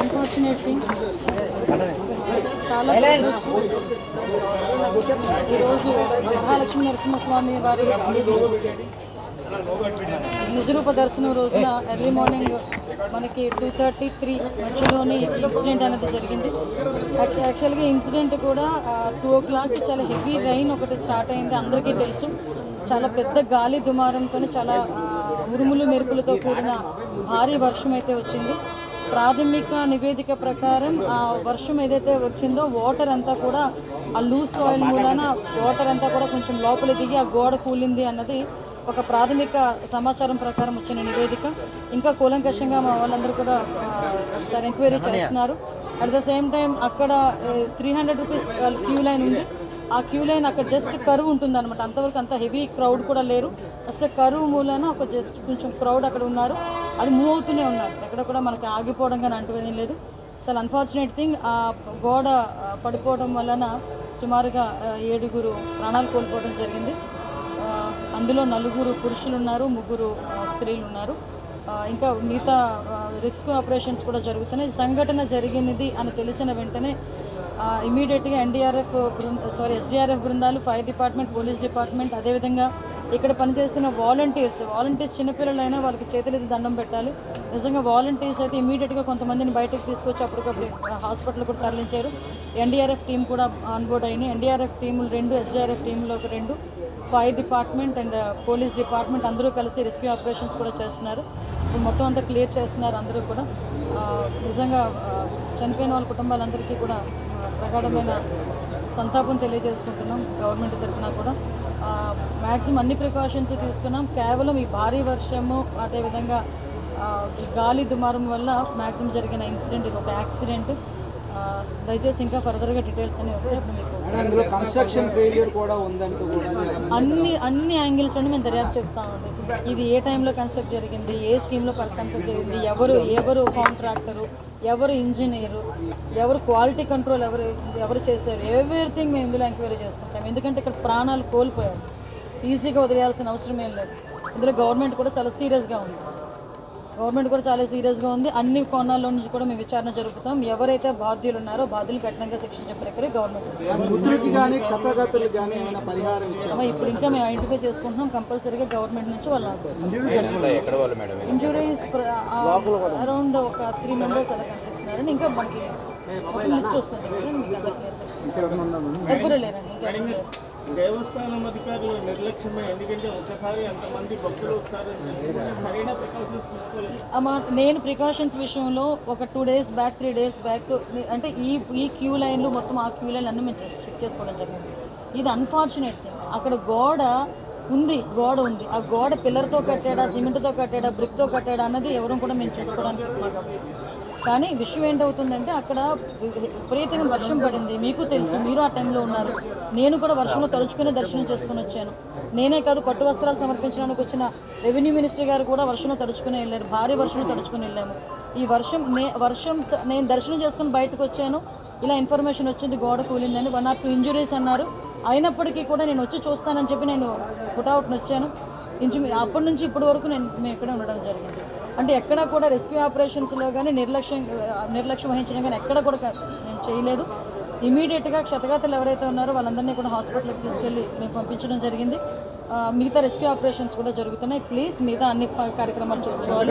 Unfortunate thing, చాలా దురదృష్టం. ఈరోజు మహాలక్ష్మి నరసింహస్వామి వారి నిజరూప దర్శనం రోజున ఎర్లీ మార్నింగ్ మనకి 2:33 మధ్యలోని ఇన్సిడెంట్ అనేది జరిగింది. యాక్చువల్గా ఇన్సిడెంట్ కూడా 2 o'clock చాలా హెవీ రైన్ ఒకటి స్టార్ట్ అయింది, అందరికీ తెలుసు. చాలా పెద్ద గాలి దుమారంతో చాలా ఉరుములు మెరుపులతో కూడిన భారీ వర్షం అయితే వచ్చింది. ప్రాథమిక నివేదిక ప్రకారం ఆ వర్షం ఏదైతే వచ్చిందో వాటర్ అంతా కూడా ఆ లూజ్ సాయిల్ మూలాన వాటర్ అంతా కూడా కొంచెం లోపల దిగి ఆ గోడ కూలింది అన్నది ఒక ప్రాథమిక సమాచారం ప్రకారం వచ్చిన నివేదిక. ఇంకా కూలంకషంగా మా వాళ్ళందరూ కూడా సార్ ఎంక్వైరీ చేస్తున్నారు. అట్ ద సేమ్ టైం అక్కడ 300 రూపీస్ క్యూ లైన్ ఉంది. ఆ క్యూ లైన్ అక్కడ జస్ట్ కరువు ఉంటుంది అనమాట. అంతవరకు అంత హెవీ క్రౌడ్ కూడా లేరు. జస్ట్ కరువు మూలన ఒక జస్ట్ కొంచెం క్రౌడ్ అక్కడ ఉన్నారు. అది మూవ్ అవుతూనే ఉన్నారు, ఎక్కడ కూడా మనకి ఆగిపోవడం కానీ అంటువేం లేదు. చాలా అన్ఫార్చునేట్ థింగ్, ఆ గోడ పడిపోవడం వలన సుమారుగా 7 ప్రాణాలు కోల్పోవడం జరిగింది. అందులో 4 పురుషులు ఉన్నారు, 3 స్త్రీలు ఉన్నారు. ఇంకా మిగతా రెస్క్యూ ఆపరేషన్స్ కూడా జరుగుతున్నాయి. సంఘటన జరిగినది అని తెలిసిన వెంటనే ఇమీడియట్గా ఎస్డీఆర్ఎఫ్ బృందాలు, ఫైర్ డిపార్ట్మెంట్, పోలీస్ డిపార్ట్మెంట్, అదేవిధంగా ఇక్కడ పనిచేస్తున్న వాలంటీర్స్ చిన్నపిల్లలైనా వాళ్ళకి చేతులెత్తి దండం పెట్టాలి. నిజంగా వాలంటీర్స్ అయితే ఇమీడియట్గా కొంతమందిని బయటకు తీసుకొచ్చి అప్పటికప్పుడు హాస్పిటల్ కూడా తరలించారు. ఎన్డీఆర్ఎఫ్ టీం కూడా ఆన్బోర్డ్ అయింది. ఎన్డీఆర్ఎఫ్ టీములు 2, ఎస్డీఆర్ఎఫ్ టీంలో ఒక 2, fire department and police department అందరూ కలిసి రెస్క్యూ ఆపరేషన్స్ కూడా చేస్తున్నారు. ఇప్పుడు మొత్తం అంతా క్లియర్ చేస్తున్నారు అందరూ కూడా. నిజంగా చనిపోయిన వాళ్ళ కుటుంబాలందరికీ కూడా ప్రగాఢమైన సంతాపం తెలియజేసుకుంటున్నాం. గవర్నమెంట్ తరఫున కూడా మ్యాక్సిమం అన్ని ప్రికాషన్స్ తీసుకున్నాం. కేవలం ఈ భారీ వర్షము, అదేవిధంగా ఈ గాలి దుమారం వల్ల మ్యాక్సిమం జరిగిన ఇన్సిడెంట్ ఇది ఒక యాక్సిడెంట్. దయచేసి ఇంకా ఫర్దర్గా డీటెయిల్స్ అన్నీ వస్తాయి. అప్పుడు మీకు అన్ని యాంగిల్స్ నుండి మేము దర్యాప్తు చెప్తామండి. ఇది ఏ టైంలో కన్స్ట్రక్ట్ జరిగింది, ఏ స్కీమ్లో కన్స్ట్రక్ట్ జరిగింది, ఎవరు కాంట్రాక్టరు, ఎవరు ఇంజనీరు, ఎవరు క్వాలిటీ కంట్రోల్ ఎవరు చేశారు, ఎవ్రీథింగ్ మేము ఇందులో ఎంక్వైరీ చేసుకుంటాం. ఎందుకంటే ఇక్కడ ప్రాణాలు కోల్పోయారు, ఈజీగా వదిలేయాల్సిన అవసరం ఏం లేదు. ఇందులో గవర్నమెంట్ కూడా చాలా సీరియస్గా ఉంది. అన్ని కోణాల్లో నుంచి కూడా మేము విచారణ జరుపుతాం. ఎవరైతే బాధ్యులు ఉన్నారో బాధ్యులు కఠినంగా శిక్షించే ప్రక్రియ గవర్నమెంట్ ఇప్పుడు ఇంకా మేము ఐడెంటిఫై చేసుకుంటున్నాం. కంపల్సరీగా గవర్నమెంట్ నుంచి వాళ్ళ ఇంజురీస్ అరౌండ్ ఒక 3 members అలా కనిపిస్తున్నారండి. ఇంకా మనకి లిస్ట్ వస్తుంది, మీకు అందరికీ ఎవరు లేరండి. ఇంకా దేవస్థానం అధికారులు నిర్లక్ష్యమే, ఎందుకంటే ఒకసారి అంతమంది భక్తులు వస్తారని సరైన ప్రికాషన్స్ తీసుకోవాలి. నేను ప్రికాషన్స్ విషయంలో ఒక 2 days బ్యాక్ 3 days బ్యాక్ అంటే ఈ క్యూ లైన్లు మొత్తం ఆ క్యూ లైన్లు అన్నీ మేము చెక్ చేసుకోవడం జరిగింది. ఇది అన్ఫార్చునేట్ థింగ్. అక్కడ గోడ ఉంది. ఆ గోడ పిల్లర్తో కట్టాడా, సిమెంట్తో కట్టాడా, బ్రిక్తో కట్టాడా అన్నది ఎవరు కూడా మేము చూసుకోవడానికి మాకు. కానీ విషయం ఏంటవుతుందంటే అక్కడ విపరీతంగా వర్షం పడింది. మీకు తెలుసు, మీరు ఆ టైంలో ఉన్నారు. నేను కూడా వర్షంలో తడుచుకునే దర్శనం చేసుకుని వచ్చాను. నేనే కాదు, పట్టు వస్త్రాలు సమర్పించడానికి వచ్చిన రెవెన్యూ మినిస్టర్ గారు కూడా వర్షంలో తడుచుకుని వెళ్ళారు. భారీ వర్షంలో తడుచుకుని వెళ్ళాము. ఈ వర్షం నేను దర్శనం చేసుకుని బయటకు వచ్చాను. ఇలా ఇన్ఫర్మేషన్ వచ్చింది గోడ కూలిందని. 1 or 2 injuries అన్నారు. అయినప్పటికీ కూడా నేను వచ్చి చూస్తానని చెప్పి నేను పుట్అవుట్ని వచ్చాను. అప్పటి నుంచి ఇప్పటి వరకు మేము ఇక్కడే ఉండడం జరిగింది. అంటే ఎక్కడా కూడా రెస్క్యూ ఆపరేషన్స్లో కానీ నిర్లక్ష్యం వహించడం కానీ ఎక్కడ కూడా నేను చేయలేదు. ఇమీడియట్గా క్షతగాతులు ఎవరైతే ఉన్నారో వాళ్ళందరినీ కూడా హాస్పిటల్కి తీసుకెళ్ళి మేము పంపించడం జరిగింది. మిగతా రెస్క్యూ ఆపరేషన్స్ కూడా జరుగుతున్నాయి. ప్లీజ్ మిగతా అన్ని కార్యక్రమాలు చేసుకోవాలి.